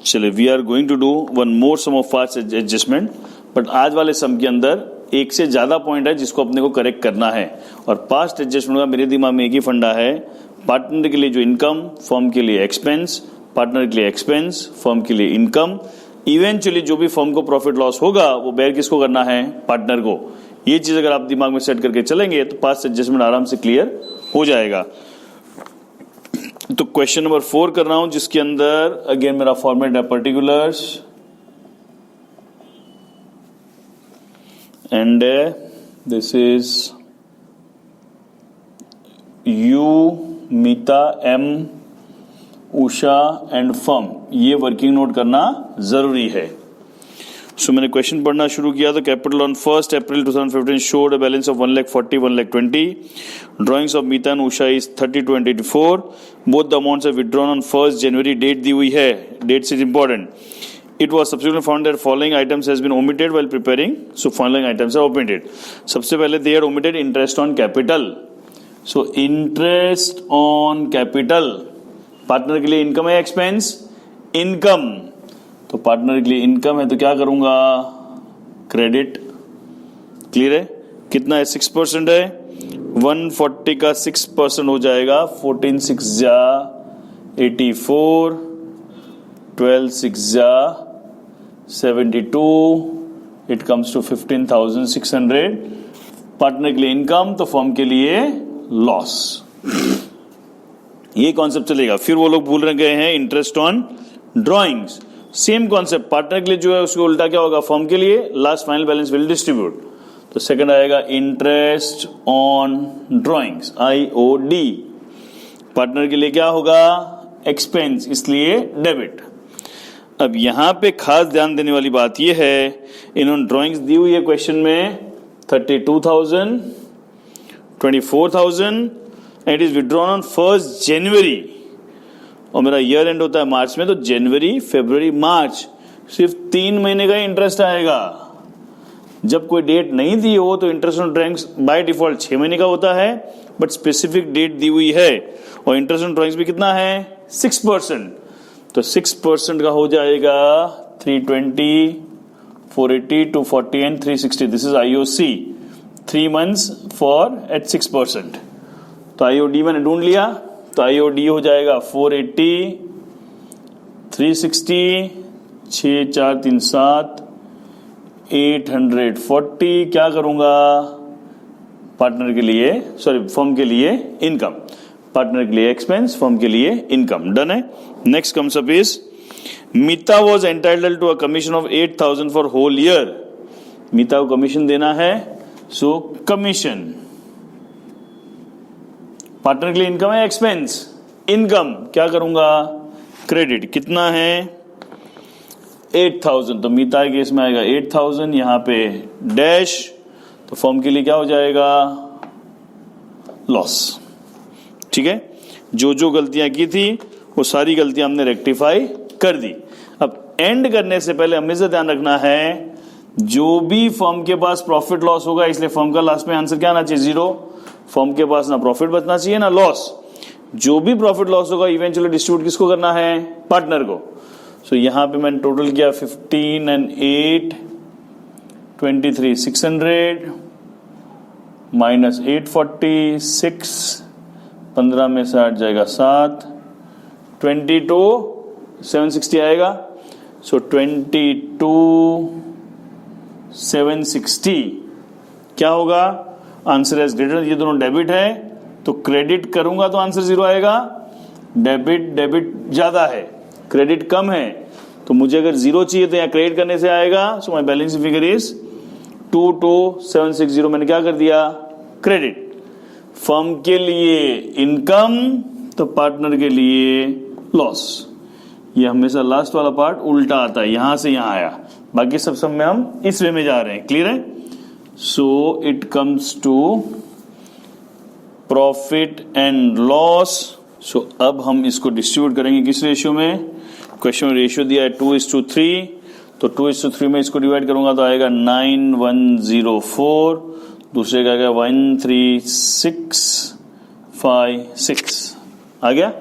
चलिए, we are going to do one more sum of fast adjustment, but आज वाले सम के अंदर एक से ज्यादा पॉइंट है जिसको अपने को करेक्ट करना है। और पास्ट एडजस्टमेंट का मेरे दिमाग में एक ही फंडा है, पार्टनर के लिए जो इनकम, फर्म के लिए एक्सपेंस, पार्टनर के लिए एक्सपेंस, फर्म के लिए इनकम, इवेंचुअली जो भी फर्म को प्रॉफिट लॉस होगा वो बेयर किसको करना है? पार्टनर को। ये चीज अगर आप दिमाग में सेट करके चलेंगे तो पास्ट एडजस्टमेंट आराम से क्लियर हो जाएगा। तो क्वेश्चन नंबर 4 कर रहा हूं, जिसके अंदर अगेन मेरा फॉर्मेट है particulars and this is U, Meeta, M, Usha and firm. ये वर्किंग नोट करना जरूरी है। सो मैंने क्वेश्चन पढ़ना शुरू किया तो capital on 1 April 2015 showed a balance of 1,40,000, 1,20,000. Drawings of Meeta and Usha is 32 and 84. Both the amounts are withdrawn on 1st January. Date दी हुई है, dates is important. It was subsequently found that following items has been omitted while preparing. So following items are omitted. सबसे पहले they had omitted interest on capital. So interest on capital. Partner के लिए income है, expense, income. तो partner के लिए income है तो क्या करूंगा? क्रेडिट। क्लियर है? कितना है? 6% है। 140 का 6% हो जाएगा 14 6 जा 84, 12 6 जा 72, इट कम्स टू 15,600। पार्टनर के लिए इनकम तो फर्म के लिए लॉस। ये कॉन्सेप्ट चलेगा। फिर वो लोग भूल गए हैं interest on drawings. Same concept, partner के लिए जो है उसको उल्टा क्या होगा? फर्म के लिए last final balance will distribute. तो सेकंड आएगा interest on drawings, IOD। Partner के लिए क्या होगा? एक्सपेंस, इसलिए डेबिट। अब यहां पे खास ध्यान देने वाली बात यह है, इन्होंने ड्रॉइंग्स दी हुई है क्वेश्चन में 32,000, 24,000 and it is withdrawn on 1st जनवरी। और मेरा ईयर एंड होता है मार्च में, तो जनवरी, फरवरी, मार्च, सिर्फ 3 महीने का इंटरेस्ट आएगा। जब कोई डेट नहीं दी हो तो interest on drawings by default 6 महीने का होता है, बट स्पेसिफिक डेट दी हुई है। और इंटरेस्ट ऑन ड्रॉइंग्स भी कितना है? 6%। तो 6% का हो जाएगा 320, 480, 240 and 360। This is IOC, 3 months for at 6%। तो IOD मैंने ढूंढ लिया, तो IOD हो जाएगा 480, 360, 6 4 3 7, 840। क्या करूंगा? पार्टनर के लिए, सॉरी फर्म के लिए इनकम, पार्टनर के लिए एक्सपेंस, फर्म के लिए इनकम। डन है। Next comes up is Meeta was entitled to a commission of 8,000 for whole year. Meeta को कमीशन देना है, सो कमीशन। पार्टनर के लिए इनकम है, एक्सपेंस, इनकम। क्या करूंगा? क्रेडिट। कितना है? 8,000। तो मीता के केस में आएगा 8,000, यहां पे डैश, तो फर्म के लिए क्या हो जाएगा? लॉस। ठीक है। जो जो गलतियां की थी वो सारी गलतियां हमने रेक्टिफाई कर दी। अब एंड करने से पहले हमेशा ध्यान रखना है, जो भी फर्म के पास प्रॉफिट लॉस होगा, इसलिए फर्म का लास्ट में आंसर क्या आना चाहिए? 0। फर्म के पास ना प्रॉफिट बचना चाहिए ना लॉस। जो भी प्रॉफिट लॉस होगा इवेंचुअली डिस्ट्रीब्यूट किसको करना है? पार्टनर को। सो यहां पे मैंने टोटल किया 15 and 8, 23 600 माइनस 840 6, 15 में से 8 जाएगा 7, 22 760 आएगा। सो 22 760 क्या होगा? Answer as greater. ये दोनों डेबिट है तो क्रेडिट करूंगा तो आंसर 0 आएगा। डेबिट ज्यादा है, क्रेडिट कम है, तो मुझे अगर 0 चाहिए तो यहाँ क्रेडिट करने से आएगा। So my balance figure is 22,760। मैंने क्या कर दिया? क्रेडिट। फर्म के लिए इनकम तो पार्टनर के लिए लॉस। ये हमेशा लास्ट वाला पार्ट उल्टा आता है, यहां से यहां आया। बाकी सब में हम इस वे में जा रहे हैं। क्लियर है? So it comes to profit and loss. So अब हम इसको डिस्ट्रीब्यूट करेंगे किस रेशियो में? क्वेश्चन में रेशियो दिया है 2:3, तो 2:3 में इसको डिवाइड करूंगा तो आएगा 9104, दूसरे का आएगा 136 5 6 आ गया।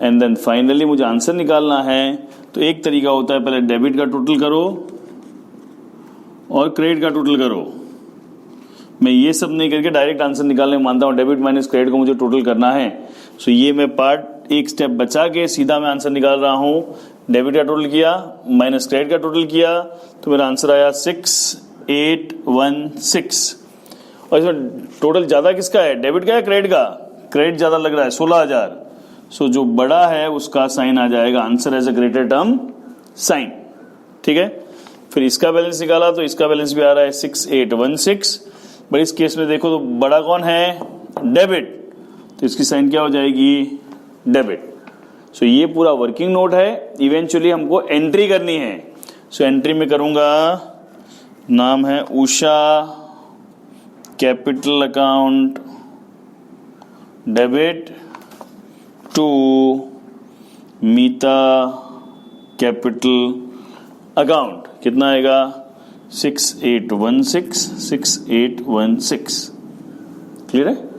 एंड देन फाइनली मुझे आंसर निकालना है, तो एक तरीका होता है पहले डेबिट का टोटल करो और क्रेडिट का टोटल करो। मैं ये सब नहीं करके डायरेक्ट आंसर निकालने मानता हूँ, डेबिट माइनस क्रेडिट को मुझे टोटल करना है। सो ये मैं पार्ट एक स्टेप बचा के सीधा मैं आंसर निकाल रहा हूँ। डेबिट का टोटल किया माइनस क्रेडिट का टोटल किया तो मेरा आंसर आया 6816। और इसमें टोटल ज्यादा किसका है, डेबिट का या क्रेडिट का? क्रेडिट ज्यादा लग रहा है 16,000। सो जो बड़ा है उसका साइन आ जाएगा answer as a greater term sign. ठीक है, फिर इसका बैलेंस निकाला तो इसका बैलेंस भी आ रहा है 6816। बट इस केस में देखो तो बड़ा कौन है, डेबिट, तो इसकी साइन क्या हो जाएगी, डेबिट। सो ये पूरा वर्किंग नोट है, इवेंचुअली हमको एंट्री करनी है। सो एंट्री में करूंगा, नाम है Usha capital account debit to Meeta capital account. कितना आएगा, 6816 6816। क्लियर है?